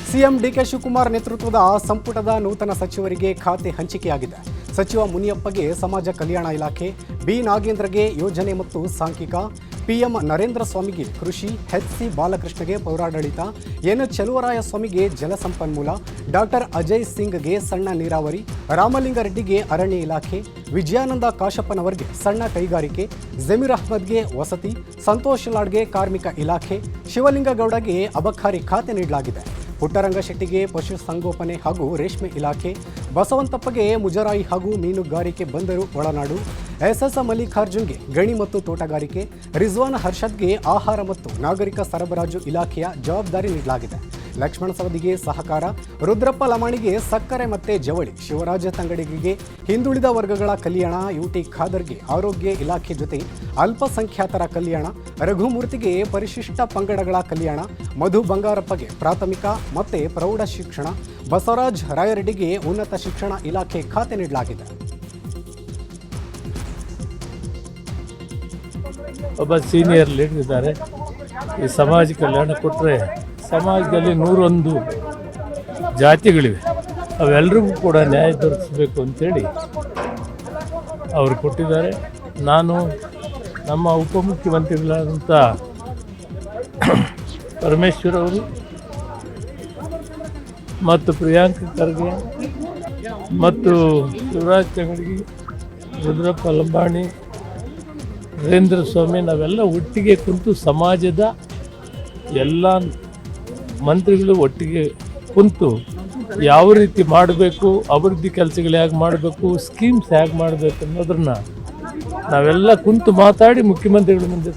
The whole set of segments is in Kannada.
ಸಿಎಂ ಡಿಕೆ ಶಿವಕುಮಾರ್ ನೇತೃತ್ವದ ಸಂಪುಟದ ನೂತನ ಸಚಿವರಿಗೆ ಖಾತೆ ಹಂಚಿಕೆಯಾಗಿದೆ. ಸಚಿವ ಮುನಿಯಪ್ಪಗೆ ಸಮಾಜ ಕಲ್ಯಾಣ ಇಲಾಖೆ, ಬಿ ನಾಗೇಂದ್ರಗೆ ಯೋಜನೆ ಮತ್ತು ಸಾಂಖ್ಯಿಕ, ಪಿಎಂ ನರೇಂದ್ರ ಸ್ವಾಮಿಗೆ ಕೃಷಿ, ಎಚ್.ಸಿ. ಬಾಲಕೃಷ್ಣಗೆ ಪೌರಾಡಳಿತ, ಎನ್ ಚಲುವರಾಯಸ್ವಾಮಿಗೆ ಜಲಸಂಪನ್ಮೂಲ, ಡಾಕ್ಟರ್ ಅಜಯ್ ಸಿಂಗ್ಗೆ ಸಣ್ಣ ನೀರಾವರಿ, ರಾಮಲಿಂಗಾರೆಡ್ಡಿಗೆ ಅರಣ್ಯ ಇಲಾಖೆ, ವಿಜಯಾನಂದ ಕಾಶಪ್ಪನವರಿಗೆ ಸಣ್ಣ ಕೈಗಾರಿಕೆ, ಜಮೀರ್ ಅಹ್ಮದ್ಗೆ ವಸತಿ, ಸಂತೋಷ್ ಲಾಡ್ಗೆ ಕಾರ್ಮಿಕ ಇಲಾಖೆ, ಶಿವಲಿಂಗಗೌಡಗೆ ಅಬಕಾರಿ ಖಾತೆ ನೀಡಲಾಗಿದೆ. ಪುಟ್ಟರಂಗಶೆಟ್ಟಿಗೆ ಪಶುಸಂಗೋಪನೆ ಹಾಗೂ ರೇಷ್ಮೆ ಇಲಾಖೆ, ಬಸವಂತಪ್ಪಗೆ ಮುಜರಾಯಿ ಹಾಗೂ ಮೀನುಗಾರಿಕೆ ಬಂದರು ಒಳನಾಡು, ಎಸ್.ಎಸ್. ಮಲ್ಲಿಕಾರ್ಜುನ್ಗೆ ಗಣಿ ಮತ್ತು ತೋಟಗಾರಿಕೆ, ರಿಜ್ವಾನ್ ಹರ್ಷದ್ಗೆ ಆಹಾರ ಮತ್ತು ನಾಗರಿಕ ಸರಬರಾಜು ಇಲಾಖೆಯ ಜವಾಬ್ದಾರಿ ನೀಡಲಾಗಿದೆ. ಲಕ್ಷ್ಮಣ ಸವದಿಗೆ ಸಹಕಾರ, ರುದ್ರಪ್ಪ ಲಮಾಣಿಗೆ ಸಕ್ಕರೆ ಮತ್ತು ಜವಳಿ, ಶಿವರಾಜ ತಂಗಡಿಗೆ ಹಿಂದುಳಿದ ವರ್ಗಗಳ ಕಲ್ಯಾಣ, ಯುಟಿ ಖಾದರ್ಗೆ ಆರೋಗ್ಯ ಇಲಾಖೆ ಜೊತೆ ಅಲ್ಪಸಂಖ್ಯಾತರ ಕಲ್ಯಾಣ, ರಘುಮೂರ್ತಿಗೆ ಪರಿಶಿಷ್ಟ ಪಂಗಡಗಳ ಕಲ್ಯಾಣ, ಮಧು ಬಂಗಾರಪ್ಪಗೆ ಪ್ರಾಥಮಿಕ ಮತ್ತು ಪ್ರೌಢ ಶಿಕ್ಷಣ, ಬಸವರಾಜ್ ರಾಯರೆಡ್ಡಿಗೆ ಉನ್ನತ ಶಿಕ್ಷಣ ಇಲಾಖೆ ಖಾತೆ ನೀಡಲಾಗಿದೆ. ಒಬ್ಬ ಸೀನಿಯರ್ ಲೀಡರ್ ಇದ್ದಾರೆ. ಈ ಸಮಾಜ ಕಲ್ಯಾಣ ಕೊಟ್ಟರೆ ಸಮಾಜದಲ್ಲಿ 101 ಜಾತಿಗಳಿವೆ, ಅವೆಲ್ಲರಿಗೂ ಕೂಡ ನ್ಯಾಯ ದೊರಕಿಸಬೇಕು ಅಂತೇಳಿ ಅವರು ಕೊಟ್ಟಿದ್ದಾರೆ. ನಾನು ನಮ್ಮ ಉಪಮುಖ್ಯಮಂತ್ರಿಗಳಾದಂಥ ಪರಮೇಶ್ವರ್ ಅವರು ಮತ್ತು ಪ್ರಿಯಾಂಕ ಖರ್ಗೆ ಮತ್ತು ಶಿವರಾಜ್ ತಂಗಡಿ, ರುದ್ರಪ್ಪ ಲಂಬಾಣಿ, ನರೇಂದ್ರ ಸ್ವಾಮಿ, ನಾವೆಲ್ಲ ಒಟ್ಟಿಗೆ ಕುಂತು ಸಮಾಜದ ಎಲ್ಲ ಮಂತ್ರಿಗಳು ಒಟ್ಟಿಗೆ ಕುಂತು ಯಾವ ರೀತಿ ಮಾಡಬೇಕು, ಅಭಿವೃದ್ಧಿ ಕೆಲಸಗಳು ಹೇಗೆ ಮಾಡಬೇಕು, ಸ್ಕೀಮ್ಸ್ ಹೇಗೆ ಮಾಡಬೇಕು ಅನ್ನೋದನ್ನ ನಾವೆಲ್ಲ ಕುಂತು ಮಾತಾಡಿ ಮುಖ್ಯಮಂತ್ರಿಗಳ ಮುಂದೆ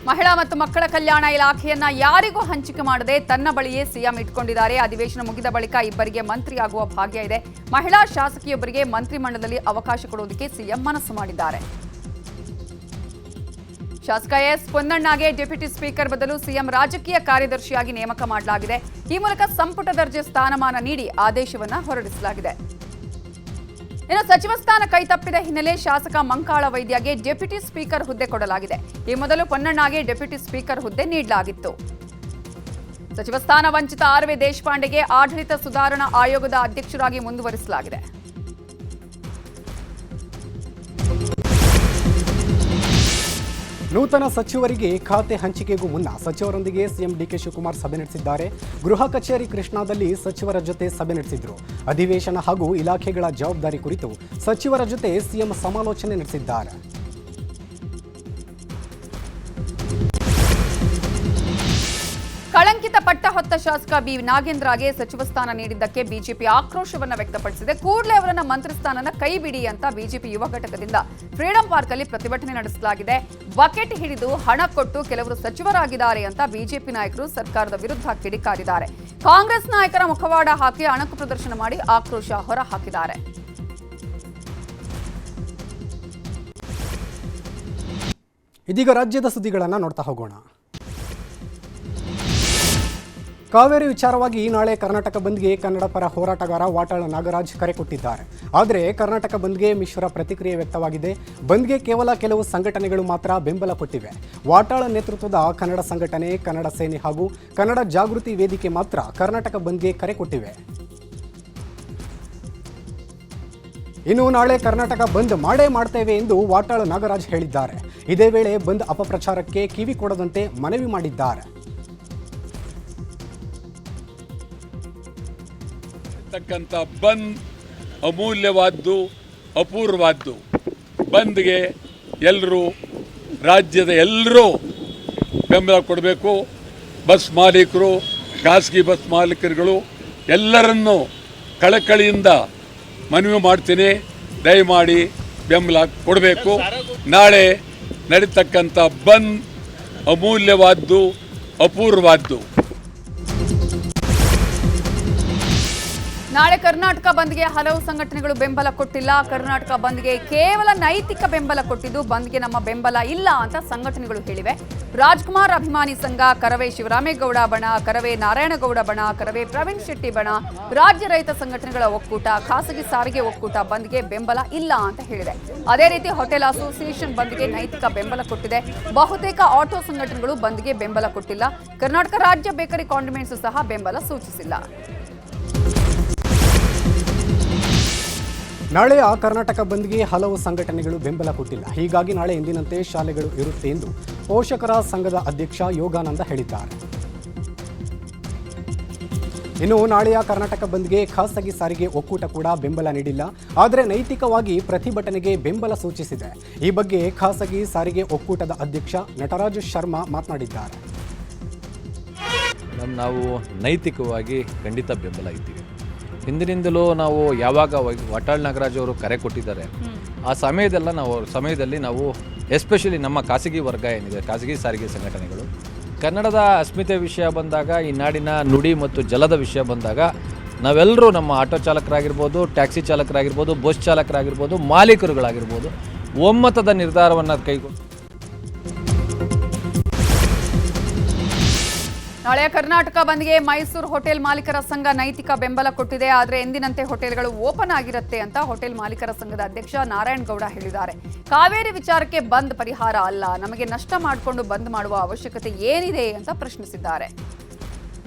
ಮಹಿಳಾ ಮತ್ತು ಮಕ್ಕಳ ಕಲ್ಯಾಣ ಇಲಾಖೆಯನ್ನ ಯಾರಿಗೂ ಹಂಚಿಕೆ ಮಾಡದೆ ತನ್ನ ಬಳಿಯೇ ಸಿಎಂ ಇಟ್ಕೊಂಡಿದ್ದಾರೆ. ಅಧಿವೇಶನ ಮುಗಿದ ಬಳಿಕ ಇಬ್ಬರಿಗೆ ಮಂತ್ರಿಯಾಗುವ ಭಾಗ್ಯ ಇದೆ. ಮಹಿಳಾ ಶಾಸಕಿಯೊಬ್ಬರಿಗೆ ಮಂತ್ರಿಮಂಡಲದಲ್ಲಿ ಅವಕಾಶ ಕೊಡುವುದಕ್ಕೆ ಸಿಎಂ ಮನಸ್ಸು ಮಾಡಿದ್ದಾರೆ. ಶಾಸಕ ಎಸ್ ಪೊನ್ನಣ್ಣಗೆ ಡೆಪ್ಯೂಟಿ ಸ್ಪೀಕರ್ ಬದಲು ಸಿಎಂ ರಾಜಕೀಯ ಕಾರ್ಯದರ್ಶಿಯಾಗಿ ನೇಮಕ ಮಾಡಲಾಗಿದೆ. ಈ ಮೂಲಕ ಸಂಪುಟ ದರ್ಜೆ ಸ್ಥಾನಮಾನ ನೀಡಿ ಆದೇಶವನ್ನ ಹೊರಡಿಸಲಾಗಿದೆ. ಇನ್ನು ಸಚಿವ ಸ್ಥಾನ ಕೈತಪ್ಪಿದ ಹಿನ್ನೆಲೆ ಶಾಸಕ ಮಂಕಾಳ ವೈದ್ಯಗೆ ಡೆಪ್ಯೂಟಿ ಸ್ಪೀಕರ್ ಹುದ್ದೆ ಕೊಡಲಾಗಿದೆ. ಈ ಮೊದಲು ಪೊನ್ನಣ್ಣಗೆ ಡೆಪ್ಯೂಟಿ ಸ್ಪೀಕರ್ ಹುದ್ದೆ ನೀಡಲಾಗಿತ್ತು. ಸಚಿವ ಸ್ಥಾನ ವಂಚಿತ ಆರ್.ವಿ. ದೇಶಪಾಂಡೆಗೆ ಆಡಳಿತ ಸುಧಾರಣಾ ಆಯೋಗದ ಅಧ್ಯಕ್ಷರಾಗಿ ಮುಂದುವರಿಸಲಾಗಿದೆ. ನೂತನ ಸಚಿವರಿಗೆ ಖಾತೆ ಹಂಚಿಕೆಗೂ ಮುನ್ನ ಸಚಿವರೊಂದಿಗೆ ಸಿಎಂ ಡಿಕೆ ಶಿವಕುಮಾರ್ ಸಭೆ ನಡೆಸಿದ್ದಾರೆ. ಗೃಹ ಕಚೇರಿ ಕೃಷ್ಣಾದಲ್ಲಿ ಸಚಿವರ ಜೊತೆ ಸಭೆ ನಡೆಸಿದ್ರು. ಅಧಿವೇಶನ ಹಾಗೂ ಇಲಾಖೆಗಳ ಜವಾಬ್ದಾರಿ ಕುರಿತು ಸಚಿವರ ಜೊತೆ ಸಿಎಂ ಸಮಾಲೋಚನೆ ನಡೆಸಿದ್ದಾರೆ. ಕಳಂಕಿತ ಪಟ್ಟ ಹೊತ್ತ ಶಾಸಕ ಬಿ ನಾಗೇಂದ್ರಗೆ ಸಚಿವ ಸ್ಥಾನ ನೀಡಿದ್ದಕ್ಕೆ ಬಿಜೆಪಿ ಆಕ್ರೋಶವನ್ನ ವ್ಯಕ್ತಪಡಿಸಿದೆ. ಕೂಡಲೇ ಅವರನ್ನ ಮಂತ್ರಿ ಸ್ಥಾನನ ಕೈ ಬಿಡಿ ಅಂತ ಬಿಜೆಪಿ ಯುವ ಘಟಕದಿಂದ ಫ್ರೀಡಂ ಪಾರ್ಕ್ ಅಲ್ಲಿ ಪ್ರತಿಭಟನೆ ನಡೆಸಲಾಗಿದೆ. ಬಕೆಟ್ ಹಿಡಿದು ಹಣ ಕೊಟ್ಟು ಕೆಲವರು ಸಚಿವರಾಗಿದ್ದಾರೆ ಅಂತ ಬಿಜೆಪಿ ನಾಯಕರು ಸರ್ಕಾರದ ವಿರುದ್ಧ ಕಿಡಿಕಾರಿದ್ದಾರೆ. ಕಾಂಗ್ರೆಸ್ ನಾಯಕರ ಮುಖವಾಡ ಹಾಕಿ ಅಣಕು ಪ್ರದರ್ಶನ ಮಾಡಿ ಆಕ್ರೋಶ ಹೊರ ಹಾಕಿದ್ದಾರೆ. ಇದೀಗ ರಾಜ್ಯದ ಸುದ್ದಿಗಳನ್ನು ನೋಡ್ತಾ ಹೋಗೋಣ. ಕಾವೇರಿ ವಿಚಾರವಾಗಿ ನಾಳೆ ಕರ್ನಾಟಕ ಬಂದ್ಗೆ ಕನ್ನಡ ಪರ ಹೋರಾಟಗಾರ ವಾಟಾಳ ನಾಗರಾಜ್ ಕರೆ ಕೊಟ್ಟಿದ್ದಾರೆ. ಆದರೆ ಕರ್ನಾಟಕ ಬಂದ್ಗೆ ಮಿಶ್ರ ಪ್ರತಿಕ್ರಿಯೆ ವ್ಯಕ್ತವಾಗಿದೆ. ಬಂದ್ಗೆ ಕೇವಲ ಕೆಲವು ಸಂಘಟನೆಗಳು ಮಾತ್ರ ಬೆಂಬಲ ಕೊಟ್ಟಿವೆ. ವಾಟಾಳ ನೇತೃತ್ವದ ಕನ್ನಡ ಸಂಘಟನೆ, ಕನ್ನಡ ಸೇನೆ ಹಾಗೂ ಕನ್ನಡ ಜಾಗೃತಿ ವೇದಿಕೆ ಮಾತ್ರ ಕರ್ನಾಟಕ ಬಂದ್ಗೆ ಕರೆ ಕೊಟ್ಟಿವೆ. ಇನ್ನು ನಾಳೆ ಕರ್ನಾಟಕ ಬಂದ್ ಮಾಡೇ ಮಾಡ್ತೇವೆ ಎಂದು ವಾಟಾಳ ನಾಗರಾಜ್ ಹೇಳಿದ್ದಾರೆ. ಇದೇ ವೇಳೆ ಬಂದ್ ಅಪಪ್ರಚಾರಕ್ಕೆ ಕಿವಿ ಕೊಡದಂತೆ ಮನವಿ ಮಾಡಿದ್ದಾರೆ. ಬಂದ್ ಅಮೂಲ್ಯವಾದ್ದು, ಅಪೂರ್ವವಾದ್ದು. ಬಂದ್ಗೆ ಎಲ್ಲರೂ, ರಾಜ್ಯದ ಎಲ್ಲರೂ ಬೆಂಬಲ ಕೊಡಬೇಕು. ಬಸ್ ಮಾಲೀಕರು, ಖಾಸಗಿ ಬಸ್ ಮಾಲೀಕರುಗಳು ಎಲ್ಲರನ್ನೂ ಕಳಕಳಿಯಿಂದ ಮನವಿ ಮಾಡ್ತೀನಿ, ದಯಮಾಡಿ ಬೆಂಬಲ ಕೊಡಬೇಕು. ನಾಳೆ ನಡೀತಕ್ಕಂಥ ಬಂದ್ ಅಮೂಲ್ಯವಾದ್ದು, ಅಪೂರ್ವವಾದ್ದು. ನಾಳೆ ಕರ್ನಾಟಕ ಬಂದ್ಗೆ ಹಲವು ಸಂಘಟನೆಗಳು ಬೆಂಬಲ ಕೊಟ್ಟಿಲ್ಲ. ಕರ್ನಾಟಕ ಬಂದ್ಗೆ ಕೇವಲ ನೈತಿಕ ಬೆಂಬಲ ಕೊಟ್ಟಿದ್ದು, ಬಂದ್ಗೆ ನಮ್ಮ ಬೆಂಬಲ ಇಲ್ಲ ಅಂತ ಸಂಘಟನೆಗಳು ಹೇಳಿವೆ. ರಾಜ್ಕುಮಾರ್ ಅಭಿಮಾನಿ ಸಂಘ, ಕರವೇ ಶಿವರಾಮೇಗೌಡ ಬಣ, ಕರವೇ ನಾರಾಯಣಗೌಡ ಬಣ, ಕರವೇ ಪ್ರವೀಣ್ ಶೆಟ್ಟಿ ಬಣ, ರಾಜ್ಯ ರೈತ ಸಂಘಟನೆಗಳ ಒಕ್ಕೂಟ, ಖಾಸಗಿ ಸಾರಿಗೆ ಒಕ್ಕೂಟ ಬಂದ್ಗೆ ಬೆಂಬಲ ಇಲ್ಲ ಅಂತ ಹೇಳಿದೆ. ಅದೇ ರೀತಿ ಹೋಟೆಲ್ ಅಸೋಸಿಯೇಷನ್ ಬಂದ್ಗೆ ನೈತಿಕ ಬೆಂಬಲ ಕೊಟ್ಟಿದೆ. ಬಹುತೇಕ ಆಟೋ ಸಂಘಟನೆಗಳು ಬಂದ್ಗೆ ಬೆಂಬಲ ಕೊಟ್ಟಿಲ್ಲ. ಕರ್ನಾಟಕ ರಾಜ್ಯ ಬೇಕರಿ ಕಾಂಡಿಮೆಂಟ್ಸ್ ಸಹ ಬೆಂಬಲ ಸೂಚಿಸಿಲ್ಲ. ನಾಳೆಯ ಕರ್ನಾಟಕ ಬಂದ್ಗೆ ಹಲವು ಸಂಘಟನೆಗಳು ಬೆಂಬಲ ಕೊಟ್ಟಿಲ್ಲ. ಹೀಗಾಗಿ ನಾಳೆ ಎಂದಿನಂತೆ ಶಾಲೆಗಳು ಇರುತ್ತೆ ಎಂದು ಪೋಷಕರ ಸಂಘದ ಅಧ್ಯಕ್ಷ ಯೋಗಾನಂದ ಹೇಳಿದ್ದಾರೆ. ಇನ್ನು ನಾಳೆಯ ಕರ್ನಾಟಕ ಬಂದ್ಗೆ ಖಾಸಗಿ ಸಾರಿಗೆ ಒಕ್ಕೂಟ ಕೂಡ ಬೆಂಬಲ ನೀಡಿಲ್ಲ. ಆದರೆ ನೈತಿಕವಾಗಿ ಪ್ರತಿಭಟನೆಗೆ ಬೆಂಬಲ ಸೂಚಿಸಿದೆ. ಈ ಬಗ್ಗೆ ಖಾಸಗಿ ಸಾರಿಗೆ ಒಕ್ಕೂಟದ ಅಧ್ಯಕ್ಷ ನಟರಾಜ್ ಶರ್ಮಾ ಮಾತನಾಡಿದ್ದಾರೆ. ನಾವು ನೈತಿಕವಾಗಿ ಖಂಡಿತ ಬೆಂಬಲ ಇದ್ದೀವಿ. ಹಿಂದಿನಿಂದಲೂ ನಾವು ಯಾವಾಗ ವಾಟಾಳ್ ನಾಗರಾಜ್ ಅವರು ಕರೆ ಕೊಟ್ಟಿದ್ದಾರೆ ಆ ಸಮಯದಲ್ಲಿ ನಾವು ಎಸ್ಪೆಷಲಿ ನಮ್ಮ ಖಾಸಗಿ ವರ್ಗ ಏನಿದೆ, ಖಾಸಗಿ ಸಾರಿಗೆ ಸಂಘಟನೆಗಳು, ಕನ್ನಡದ ಅಸ್ಮಿತೆ ವಿಷಯ ಬಂದಾಗ, ಈ ನಾಡಿನ ನುಡಿ ಮತ್ತು ಜಲದ ವಿಷಯ ಬಂದಾಗ ನಾವೆಲ್ಲರೂ ನಮ್ಮ ಆಟೋ ಚಾಲಕರಾಗಿರ್ಬೋದು, ಟ್ಯಾಕ್ಸಿ ಚಾಲಕರಾಗಿರ್ಬೋದು, ಬಸ್ ಚಾಲಕರಾಗಿರ್ಬೋದು, ಮಾಲೀಕರುಗಳಾಗಿರ್ಬೋದು ಒಮ್ಮತದ ನಿರ್ಧಾರವನ್ನು ಕೈಗೊಂಡು ನಾಳೆಯ ಕರ್ನಾಟಕ ಬಂದ್ಗೆ ಮೈಸೂರು ಹೋಟೆಲ್ ಮಾಲೀಕರ ಸಂಘ ನೈತಿಕ ಬೆಂಬಲ ಕೊಟ್ಟಿದೆ. ಆದರೆ ಎಂದಿನಂತೆ ಹೋಟೆಲ್ಗಳು ಓಪನ್ ಆಗಿರುತ್ತೆ ಅಂತ ಹೋಟೆಲ್ ಮಾಲೀಕರ ಸಂಘದ ಅಧ್ಯಕ್ಷ ನಾರಾಯಣಗೌಡ ಹೇಳಿದ್ದಾರೆ. ಕಾವೇರಿ ವಿಚಾರಕ್ಕೆ ಬಂದ್ ಪರಿಹಾರ ಅಲ್ಲ, ನಮಗೆ ನಷ್ಟ ಮಾಡಿಕೊಂಡು ಬಂದ್ ಮಾಡುವ ಅವಶ್ಯಕತೆ ಏನಿದೆ ಅಂತ ಪ್ರಶ್ನಿಸಿದ್ದಾರೆ.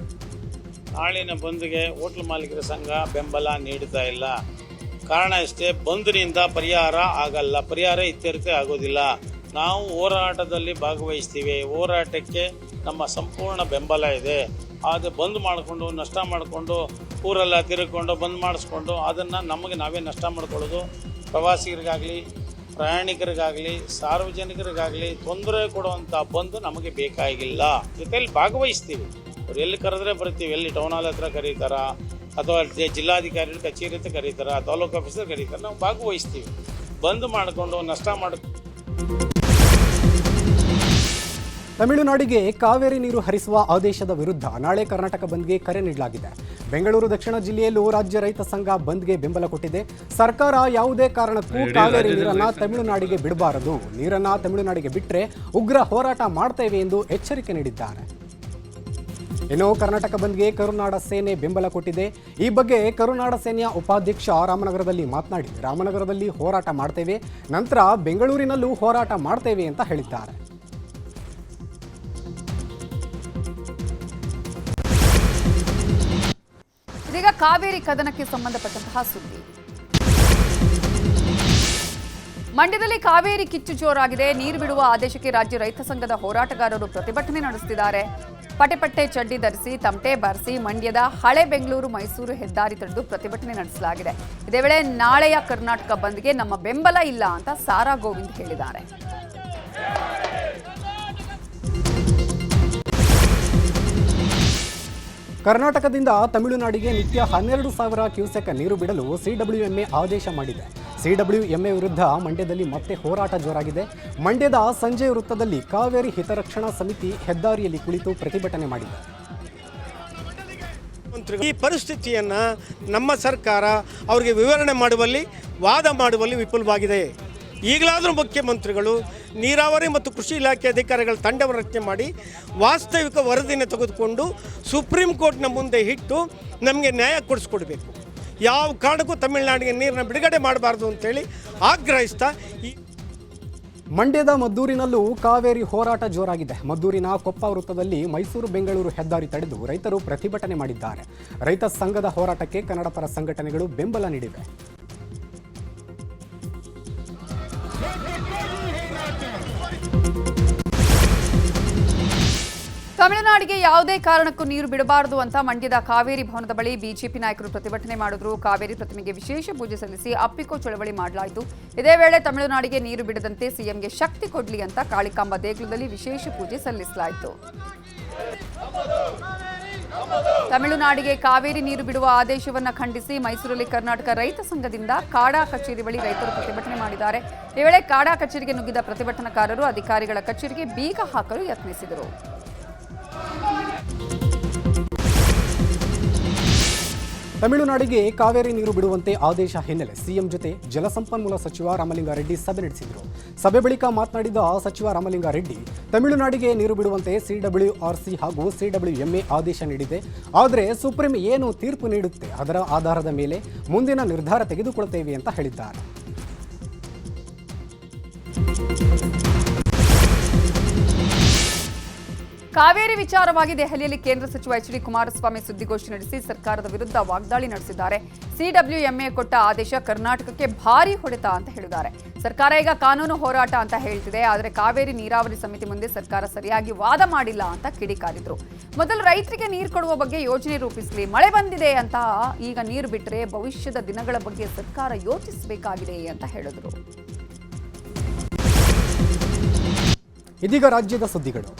ನಾಳಿನ ಬಂದ್ಗೆ ಹೋಟೆಲ್ ಮಾಲೀಕರ ಸಂಘ ಬೆಂಬಲ ನೀಡುತ್ತಾ ಇಲ್ಲ. ಕಾರಣ ಅಷ್ಟೇ, ಬಂದ್ನಿಂದ ಪರಿಹಾರ ಆಗಲ್ಲ, ಪರಿಹಾರ ಇತ್ಯರ್ಥ ಆಗೋದಿಲ್ಲ. ನಾವು ಹೋರಾಟದಲ್ಲಿ ಭಾಗವಹಿಸ್ತೀವಿ, ಹೋರಾಟಕ್ಕೆ ನಮ್ಮ ಸಂಪೂರ್ಣ ಬೆಂಬಲ ಇದೆ. ಅದು ಬಂದ್ ಮಾಡಿಕೊಂಡು ನಷ್ಟ ಮಾಡಿಕೊಂಡು ಊರೆಲ್ಲ ತಿರುಗಿಕೊಂಡು ಬಂದ್ ಮಾಡಿಸ್ಕೊಂಡು ಅದನ್ನು ನಮಗೆ ನಾವೇ ನಷ್ಟ ಮಾಡ್ಕೊಳ್ಳೋದು ಪ್ರವಾಸಿಗರಿಗಾಗಲಿ, ಪ್ರಯಾಣಿಕರಿಗಾಗಲಿ, ಸಾರ್ವಜನಿಕರಿಗಾಗಲಿ ತೊಂದರೆ ಕೊಡುವಂಥ ಬಂದು ನಮಗೆ ಬೇಕಾಗಿಲ್ಲ. ಜೊತೆಯಲ್ಲಿ ಭಾಗವಹಿಸ್ತೀವಿ, ಅವ್ರು ಎಲ್ಲಿ ಕರೆದ್ರೆ ಬರ್ತೀವಿ. ಎಲ್ಲಿ ಟೌನ್ ಹಾಲ್ ಹತ್ರ ಕರೀತಾರ ಅಥವಾ ಜಿಲ್ಲಾಧಿಕಾರಿಗಳ ಕಚೇರಿ ಹತ್ರ ಕರೀತಾರ, ತಾಲೂಕು ಆಫೀಸರ್ ಕರೀತಾರೆ, ನಾವು ಭಾಗವಹಿಸ್ತೀವಿ. ಬಂದ್ ಮಾಡಿಕೊಂಡು ನಷ್ಟ ತಮಿಳುನಾಡಿಗೆ ಕಾವೇರಿ ನೀರು ಹರಿಸುವ ಆದೇಶದ ವಿರುದ್ಧ ನಾಳೆ ಕರ್ನಾಟಕ ಬಂದ್ಗೆ ಕರೆ ನೀಡಲಾಗಿದೆ. ಬೆಂಗಳೂರು ದಕ್ಷಿಣ ಜಿಲ್ಲೆಯಲ್ಲೂ ರಾಜ್ಯ ರೈತ ಸಂಘ ಬಂದ್ಗೆ ಬೆಂಬಲ ಕೊಟ್ಟಿದೆ. ಸರ್ಕಾರ ಯಾವುದೇ ಕಾರಣಕ್ಕೂ ಕಾವೇರಿ ನೀರನ್ನ ತಮಿಳುನಾಡಿಗೆ ಬಿಡಬಾರದು, ನೀರನ್ನ ತಮಿಳುನಾಡಿಗೆ ಬಿಟ್ಟರೆ ಉಗ್ರ ಹೋರಾಟ ಮಾಡ್ತೇವೆ ಎಂದು ಎಚ್ಚರಿಕೆ ನೀಡಿದ್ದಾರೆ. ಇನ್ನು ಕರ್ನಾಟಕ ಬಂದ್ಗೆ ಕರುನಾಡ ಸೇನೆ ಬೆಂಬಲ ಕೊಟ್ಟಿದೆ. ಈ ಬಗ್ಗೆ ಕರುನಾಡ ಸೇನೆಯ ಉಪಾಧ್ಯಕ್ಷ ರಾಮನಗರದಲ್ಲಿ ಮಾತನಾಡಿ, ರಾಮನಗರದಲ್ಲಿ ಹೋರಾಟ ಮಾಡ್ತೇವೆ, ನಂತರ ಬೆಂಗಳೂರಿನಲ್ಲೂ ಹೋರಾಟ ಮಾಡ್ತೇವೆ ಅಂತ ಹೇಳಿದ್ದಾರೆ. ಇದೀಗ ಕಾವೇರಿ ಕದನಕ್ಕೆ ಸಂಬಂಧಪಟ್ಟಂತಹ ಸುದ್ದಿ. ಮಂಡ್ಯದಲ್ಲಿ ಕಾವೇರಿ ಕಿಚ್ಚು ಜೋರಾಗಿದೆ. ನೀರು ಬಿಡುವ ಆದೇಶಕ್ಕೆ ರಾಜ್ಯ ರೈತ ಸಂಘದ ಹೋರಾಟಗಾರರು ಪ್ರತಿಭಟನೆ ನಡೆಸುತ್ತಿದ್ದಾರೆ. ಪಟೆ ಚಡ್ಡಿ ಧರಿಸಿ, ತಮಟೆ ಬಾರಿಸಿ ಮಂಡ್ಯದ ಹಳೆ ಬೆಂಗಳೂರು ಮೈಸೂರು ಹೆದ್ದಾರಿ ತಡೆದು ಪ್ರತಿಭಟನೆ ನಡೆಸಲಾಗಿದೆ. ಇದೇ ವೇಳೆ ನಾಳೆಯ ಕರ್ನಾಟಕ ಬಂದ್ಗೆ ನಮ್ಮ ಬೆಂಬಲ ಇಲ್ಲ ಅಂತ ಸಾರಾ ಗೋವಿಂದ್ ಹೇಳಿದ್ದಾರೆ. ಕರ್ನಾಟಕದಿಂದ ತಮಿಳುನಾಡಿಗೆ ನಿತ್ಯ 12,000 ಕ್ಯೂಸೆಕ್ ನೀರು ಬಿಡಲು ಸಿಡಬ್ಲ್ಯೂಎಂಎ ಆದೇಶ ಮಾಡಿದೆ. ಸಿಡಬ್ಲ್ಯೂಎಂಎ ವಿರುದ್ಧ ಮಂಡ್ಯದಲ್ಲಿ ಮತ್ತೆ ಹೋರಾಟ ಜೋರಾಗಿದೆ. ಮಂಡ್ಯದ ಸಂಜೆ ವೃತ್ತದಲ್ಲಿ ಕಾವೇರಿ ಹಿತರಕ್ಷಣಾ ಸಮಿತಿ ಹೆದ್ದಾರಿಯಲ್ಲಿ ಕುಳಿತು ಪ್ರತಿಭಟನೆ ಮಾಡಿದೆ. ಈ ಪರಿಸ್ಥಿತಿಯನ್ನು ನಮ್ಮ ಸರ್ಕಾರ ಅವರಿಗೆ ವಿವರಣೆ ಮಾಡುವಲ್ಲಿ, ವಾದ ಮಾಡುವಲ್ಲಿ ವಿಫಲವಾಗಿದೆ. ಈಗಲಾದರೂ ಮುಖ್ಯಮಂತ್ರಿಗಳು ನೀರಾವರಿ ಮತ್ತು ಕೃಷಿ ಇಲಾಖೆ ಅಧಿಕಾರಿಗಳ ತಂಡವನ್ನು ರಚನೆ ಮಾಡಿ ವಾಸ್ತವಿಕ ವರದಿಯನ್ನು ತೆಗೆದುಕೊಂಡು ಸುಪ್ರೀಂ ಕೋರ್ಟ್ನ ಮುಂದೆ ಇಟ್ಟು ನಮಗೆ ನ್ಯಾಯ ಕೊಡಿಸ್ಕೊಡ್ಬೇಕು. ಯಾವ ಕಾರಣಕ್ಕೂ ತಮಿಳುನಾಡಿಗೆ ನೀರನ್ನು ಬಿಡುಗಡೆ ಮಾಡಬಾರ್ದು ಅಂತೇಳಿ ಆಗ್ರಹಿಸ್ತಾ ಮಂಡ್ಯದ ಮದ್ದೂರಿನಲ್ಲೂ ಕಾವೇರಿ ಹೋರಾಟ ಜೋರಾಗಿದೆ. ಮದ್ದೂರಿನ ಕೊಪ್ಪ ವೃತ್ತದಲ್ಲಿ ಮೈಸೂರು ಬೆಂಗಳೂರು ಹೆದ್ದಾರಿ ತಡೆದು ರೈತರು ಪ್ರತಿಭಟನೆ ಮಾಡಿದ್ದಾರೆ. ರೈತ ಸಂಘದ ಹೋರಾಟಕ್ಕೆ ಕನ್ನಡ ಪರ ಸಂಘಟನೆಗಳು ಬೆಂಬಲ ನೀಡಿವೆ. ತಮಿಳುನಾಡಿಗೆ ಯಾವುದೇ ಕಾರಣಕ್ಕೂ ನೀರು ಬಿಡಬಾರದು ಅಂತ ಮಂಡ್ಯದ ಕಾವೇರಿ ಭವನದ ಬಳಿ ಬಿಜೆಪಿ ನಾಯಕರು ಪ್ರತಿಭಟನೆ ಮಾಡಿದ್ರು. ಕಾವೇರಿ ಪ್ರತಿಮೆಗೆ ವಿಶೇಷ ಪೂಜೆ ಸಲ್ಲಿಸಿ ಅಪ್ಪಿಕೋ ಚಳವಳಿ ಮಾಡಲಾಯಿತು. ಇದೇ ವೇಳೆ ತಮಿಳುನಾಡಿಗೆ ನೀರು ಬಿಡದಂತೆ ಸಿಎಂಗೆ ಶಕ್ತಿ ಕೊಡಲಿ ಅಂತ ಕಾಳಿಕಾಂಬ ದೇಗುಲದಲ್ಲಿ ವಿಶೇಷ ಪೂಜೆ ಸಲ್ಲಿಸಲಾಯಿತು. ತಮಿಳುನಾಡಿಗೆ ಕಾವೇರಿ ನೀರು ಬಿಡುವ ಆದೇಶವನ್ನು ಖಂಡಿಸಿ ಮೈಸೂರಲ್ಲಿ ಕರ್ನಾಟಕ ರೈತ ಸಂಘದಿಂದ ಕಾಡಾ ಕಚೇರಿ ಬಳಿ ರೈತರು ಪ್ರತಿಭಟನೆ ಮಾಡಿದ್ದಾರೆ. ಈ ವೇಳೆ ಕಾಡಾ ಕಚೇರಿಗೆ ನುಗ್ಗಿದ ಪ್ರತಿಭಟನಾಕಾರರು ಅಧಿಕಾರಿಗಳ ಕಚೇರಿಗೆ ಬೀಗ ಹಾಕಲು ಯತ್ನಿಸಿದರು. ತಮಿಳುನಾಡಿಗೆ ಕಾವೇರಿ ನೀರು ಬಿಡುವಂತೆ ಆದೇಶ ಹಿನ್ನೆಲೆ ಸಿಎಂ ಜೊತೆ ಜಲಸಂಪನ್ಮೂಲ ಸಚಿವ ರಾಮಲಿಂಗಾರೆಡ್ಡಿ ಸಭೆ ನಡೆಸಿದರು. ಸಭೆ ಬಳಿಕ ಮಾತನಾಡಿದ ಸಚಿವ ರಾಮಲಿಂಗಾರೆಡ್ಡಿ, ತಮಿಳುನಾಡಿಗೆ ನೀರು ಬಿಡುವಂತೆ CWRC ಹಾಗೂ CWMA ಆದೇಶ ನೀಡಿದೆ. ಆದರೆ ಸುಪ್ರೀಂ ಏನು ತೀರ್ಪು ನೀಡುತ್ತೆ ಅದರ ಆಧಾರದ ಮೇಲೆ ಮುಂದಿನ ನಿರ್ಧಾರ ತೆಗೆದುಕೊಳ್ಳುತ್ತೇವೆ ಅಂತ ಹೇಳಿದ್ದಾರೆ. ಕಾವೇರಿ ವಿಚಾರವಾಗಿ ದೆಹಲಿಯಲ್ಲಿ ಕೇಂದ್ರ ಸಚಿವ HD ಕುಮಾರಸ್ವಾಮಿ ಸುದ್ದಿಗೋಷ್ಠಿ ನಡೆಸಿ ಸರ್ಕಾರದ ವಿರುದ್ಧ ವಾಗ್ದಾಳಿ ನಡೆಸಿದ್ದಾರೆ. CWMA ಕೊಟ್ಟ ಆದೇಶ ಕರ್ನಾಟಕಕ್ಕೆ ಭಾರಿ ಹೊಡೆತ ಅಂತ ಹೇಳಿದ್ದಾರೆ. ಸರ್ಕಾರ ಈಗ ಕಾನೂನು ಹೋರಾಟ ಅಂತ ಹೇಳ್ತಿದೆ, ಆದರೆ ಕಾವೇರಿ ನೀರಾವರಿ ಸಮಿತಿ ಮುಂದೆ ಸರ್ಕಾರ ಸರಿಯಾಗಿ ವಾದ ಮಾಡಿಲ್ಲ ಅಂತ ಕಿಡಿಕಾರಿದ್ರು. ಮೊದಲು ರೈತರಿಗೆ ನೀರು ಕೊಡುವ ಬಗ್ಗೆ ಯೋಜನೆ ರೂಪಿಸಲಿ, ಮಳೆ ಬಂದಿದೆ ಅಂತ ಈಗ ನೀರು ಬಿಟ್ಟರೆ ಭವಿಷ್ಯದ ದಿನಗಳ ಬಗ್ಗೆ ಸರ್ಕಾರ ಯೋಚಿಸಬೇಕಾಗಿದೆ ಅಂತ ಹೇಳಿದ್ರು. ಇದೀಗ ರಾಜ್ಯದ ಸುದ್ದಿಗಳು.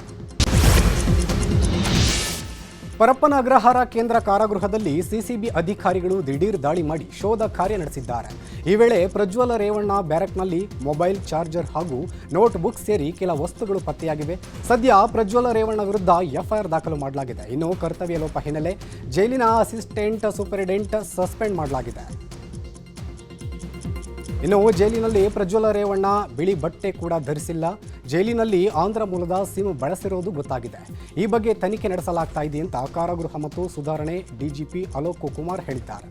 ಪರಪ್ಪನ ಅಗ್ರಹಾರ ಕೇಂದ್ರ ಕಾರಾಗೃಹದಲ್ಲಿ ಸಿಸಿಬಿ ಅಧಿಕಾರಿಗಳು ದಿಢೀರ್ ದಾಳಿ ಮಾಡಿ ಶೋಧ ಕಾರ್ಯ ನಡೆಸಿದ್ದಾರೆ. ಈ ವೇಳೆ ಪ್ರಜ್ವಲ ರೇವಣ್ಣ ಬ್ಯಾರಕ್ನಲ್ಲಿ ಮೊಬೈಲ್, ಚಾರ್ಜರ್ ಹಾಗೂ ನೋಟ್ಬುಕ್ ಸೇರಿ ಕೆಲ ವಸ್ತುಗಳು ಪತ್ತೆಯಾಗಿವೆ. ಸದ್ಯ ಪ್ರಜ್ವಲ ರೇವಣ್ಣ ವಿರುದ್ಧ ಎಫ್ಐಆರ್ ದಾಖಲು ಮಾಡಲಾಗಿದೆ. ಇನ್ನು ಕರ್ತವ್ಯ ಲೋಪ ಹಿನ್ನೆಲೆ ಜೈಲಿನ ಅಸಿಸ್ಟೆಂಟ್ ಸೂಪರಿಂಟೆಂಡೆಂಟ್ ಸಸ್ಪೆಂಡ್ ಮಾಡಲಾಗಿದೆ. ಇನ್ನು ಜೈಲಿನಲ್ಲಿ ಪ್ರಜ್ವಲ ರೇವಣ್ಣ ಬಿಳಿ ಬಟ್ಟೆ ಕೂಡ ಧರಿಸಿಲ್ಲ. ಜೈಲಿನಲ್ಲಿ ಆಂಧ್ರ ಮೂಲದ ಸಿಮ್ ಬಳಸಿರುವುದು ಗೊತ್ತಾಗಿದೆ. ಈ ಬಗ್ಗೆ ತನಿಖೆ ನಡೆಸಲಾಗ್ತಾ ಇದೆ ಅಂತ ಕಾರಾಗೃಹ ಮತ್ತು ಸುಧಾರಣೆ DGP ಅಲೋಕ್ ಕುಮಾರ್ ಹೇಳಿದ್ದಾರೆ.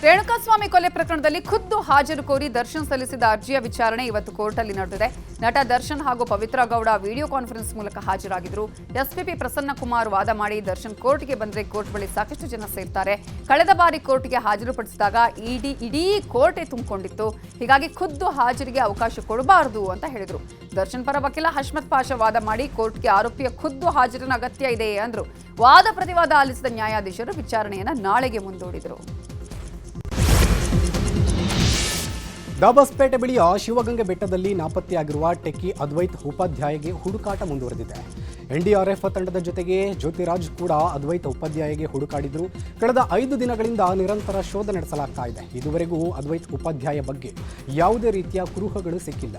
ರೇಣುಕಾಸ್ವಾಮಿ ಕೊಲೆ ಪ್ರಕರಣದಲ್ಲಿ ಖುದ್ದು ಹಾಜರು ಕೋರಿ ದರ್ಶನ್ ಸಲ್ಲಿಸಿದ ಅರ್ಜಿಯ ವಿಚಾರಣೆ ಇವತ್ತು ಕೋರ್ಟಲ್ಲಿ ನಡೆದಿದೆ. ನಟ ದರ್ಶನ್ ಹಾಗೂ ಪವಿತ್ರ ಗೌಡ ವಿಡಿಯೋ ಕಾನ್ಫರೆನ್ಸ್ ಮೂಲಕ ಹಾಜರಾಗಿದ್ರು. SPP ಪ್ರಸನ್ನ ಕುಮಾರ್ ವಾದ ಮಾಡಿ ದರ್ಶನ್ ಕೋರ್ಟ್ಗೆ ಬಂದರೆ ಕೋರ್ಟ್ ಬಳಿ ಸಾಕಷ್ಟು ಜನ ಸೇರ್ತಾರೆ, ಕಳೆದ ಬಾರಿ ಕೋರ್ಟ್ಗೆ ಹಾಜರುಪಡಿಸಿದಾಗ ಇಡೀ ಕೋರ್ಟೇ ತುಂಬಿಕೊಂಡಿತ್ತು, ಹೀಗಾಗಿ ಖುದ್ದು ಹಾಜರಿಗೆ ಅವಕಾಶ ಕೊಡಬಾರದು ಅಂತ ಹೇಳಿದ್ರು. ದರ್ಶನ್ ಪರ ವಕೀಲ ಹಶ್ಮತ್ ಪಾಷಾ ವಾದ ಮಾಡಿ ಕೋರ್ಟ್ಗೆ ಆರೋಪಿಯ ಖುದ್ದು ಹಾಜರಿನ ಅಗತ್ಯ ಇದೆ ಅಂದ್ರು. ವಾದ ಪ್ರತಿವಾದ ಆಲಿಸಿದ ನ್ಯಾಯಾಧೀಶರು ವಿಚಾರಣೆಯನ್ನು ನಾಳೆಗೆ ಮುಂದೂಡಿದರು. ದಾಬಸ್ಪೇಟೆ ಬಳಿಯ ಶಿವಗಂಗೆ ಬೆಟ್ಟದಲ್ಲಿ ನಾಪತ್ತೆಯಾಗಿರುವ ಟೆಕ್ಕಿ ಅದ್ವೈತ್ ಉಪಾಧ್ಯಾಯಗೆ ಹುಡುಕಾಟ ಮುಂದುವರೆದಿದೆ. NDRF ತಂಡದ ಜೊತೆಗೆ ಜ್ಯೋತಿರಾಜ್ ಕೂಡ ಅದ್ವೈತ್ ಉಪಾಧ್ಯಾಯಗೆ ಹುಡುಕಾಡಿದ್ರು. ಕಳೆದ 5 ದಿನಗಳಿಂದ ನಿರಂತರ ಶೋಧ ನಡೆಸಲಾಗ್ತಾ ಇದೆ. ಇದುವರೆಗೂ ಅದ್ವೈತ್ ಉಪಾಧ್ಯಾಯ ಬಗ್ಗೆ ಯಾವುದೇ ರೀತಿಯ ಕುರುಹುಗಳು ಸಿಕ್ಕಿಲ್ಲ.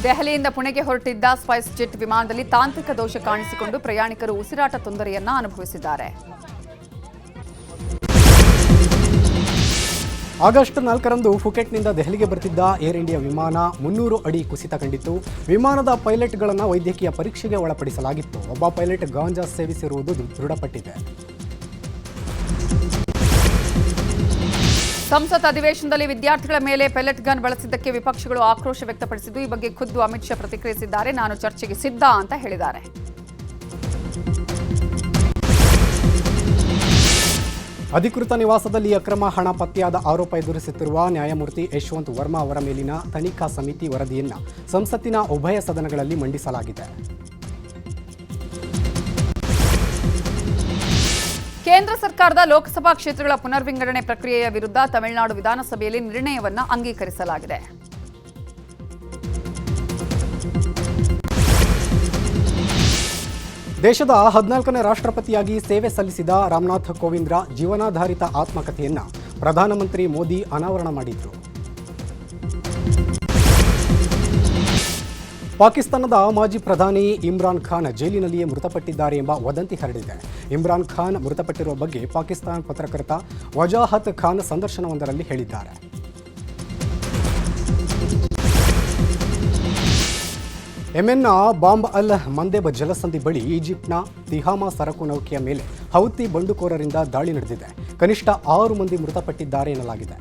ದೆಹಲಿಯಿಂದ ಪುಣೆಗೆ ಹೊರಟಿದ್ದ ಸ್ಪೈಸ್ ಜೆಟ್ ವಿಮಾನದಲ್ಲಿ ತಾಂತ್ರಿಕ ದೋಷ ಕಾಣಿಸಿಕೊಂಡು ಪ್ರಯಾಣಿಕರು ಉಸಿರಾಟ ತೊಂದರೆಯನ್ನ ಅನುಭವಿಸಿದ್ದಾರೆ. ಆಗಸ್ಟ್ 4ರಂದು ಫುಕೆಟ್ನಿಂದ ದೆಹಲಿಗೆ ಬರ್ತಿದ್ದ ಏರ್ ಇಂಡಿಯಾ ವಿಮಾನ 300 ಅಡಿ ಕುಸಿತ ಕಂಡಿತ್ತು. ವಿಮಾನದ ಪೈಲಟ್ಗಳನ್ನು ವೈದ್ಯಕೀಯ ಪರೀಕ್ಷೆಗೆ ಒಳಪಡಿಸಲಾಗಿತ್ತು. ಒಬ್ಬ ಪೈಲಟ್ ಗಾಂಜಾ ಸೇವಿಸಿರುವುದು ದೃಢಪಟ್ಟಿದೆ. ಸಂಸತ್ ಅಧಿವೇಶನದಲ್ಲಿ ವಿದ್ಯಾರ್ಥಿಗಳ ಮೇಲೆ ಪೆಲೆಟ್ ಗನ್ ಬಳಸಿದ್ದಕ್ಕೆ ವಿಪಕ್ಷಗಳು ಆಕ್ರೋಶ ವ್ಯಕ್ತಪಡಿಸಿದ್ದು, ಈ ಬಗ್ಗೆ ಖುದ್ದು ಅಮಿತ್ ಶಾ ಪ್ರತಿಕ್ರಿಯಿಸಿದ್ದಾರೆ. ನಾನು ಚರ್ಚೆಗೆ ಸಿದ್ಧ ಅಂತ ಹೇಳಿದ್ದಾರೆ. ಅಧಿಕೃತ ನಿವಾಸದಲ್ಲಿ ಅಕ್ರಮ ಹಣ ಪತ್ತೆಯಾದ ಆರೋಪ ಎದುರಿಸುತ್ತಿರುವ ನ್ಯಾಯಮೂರ್ತಿ ಯಶವಂತ್ ವರ್ಮಾ ಅವರ ಮೇಲಿನ ತನಿಖಾ ಸಮಿತಿ ವರದಿಯನ್ನು ಸಂಸತ್ತಿನ ಉಭಯ ಸದನಗಳಲ್ಲಿ ಮಂಡಿಸಲಾಗಿದೆ. ಕೇಂದ್ರ ಸರ್ಕಾರದ ಲೋಕಸಭಾ ಕ್ಷೇತ್ರಗಳ ಪುನರ್ವಿಂಗಡಣೆ ಪ್ರಕ್ರಿಯೆಯ ವಿರುದ್ಧ ತಮಿಳುನಾಡು ವಿಧಾನಸಭೆಯಲ್ಲಿ ನಿರ್ಣಯವನ್ನು ಅಂಗೀಕರಿಸಲಾಗಿದೆ. ದೇಶದ 14ನೇ ರಾಷ್ಟ್ರಪತಿಯಾಗಿ ಸೇವೆ ಸಲ್ಲಿಸಿದ ರಾಮನಾಥ್ ಕೋವಿಂದ್ರ ಜೀವನಾಧಾರಿತ ಆತ್ಮಕಥೆಯನ್ನು ಪ್ರಧಾನಮಂತ್ರಿ ಮೋದಿ ಅನಾವರಣ ಮಾಡಿದರು. ಪಾಕಿಸ್ತಾನದ ಮಾಜಿ ಪ್ರಧಾನಿ ಇಮ್ರಾನ್ ಖಾನ್ ಜೈಲಿನಲ್ಲಿಯೇ ಮೃತಪಟ್ಟಿದ್ದಾರೆ ಎಂಬ ವದಂತಿ ಹರಡಿದೆ. ಇಮ್ರಾನ್ ಖಾನ್ ಮೃತಪಟ್ಟಿರುವ ಬಗ್ಗೆ ಪಾಕಿಸ್ತಾನ ಪತ್ರಕರ್ತ ವಜಾಹತ್ ಖಾನ್ ಸಂದರ್ಶನವೊಂದರಲ್ಲಿ ಹೇಳಿದ್ದಾರೆ. ಯೆಮೆನ್ನ ಬಾಂಬ್ ಅಲ್ ಮಂದೇಬ್ ಜಲಸಂಧಿ ಬಳಿ ಈಜಿಪ್ಟ್ನ ತಿಹಾಮಾ ಸರಕು ನೌಕೆಯ ಮೇಲೆ ಹೌತಿ ಬಂಡುಕೋರರಿಂದ ದಾಳಿ ನಡೆದಿದೆ. ಕನಿಷ್ಠ 6 ಮಂದಿ ಮೃತಪಟ್ಟಿದ್ದಾರೆ ಎನ್ನಲಾಗಿದೆ.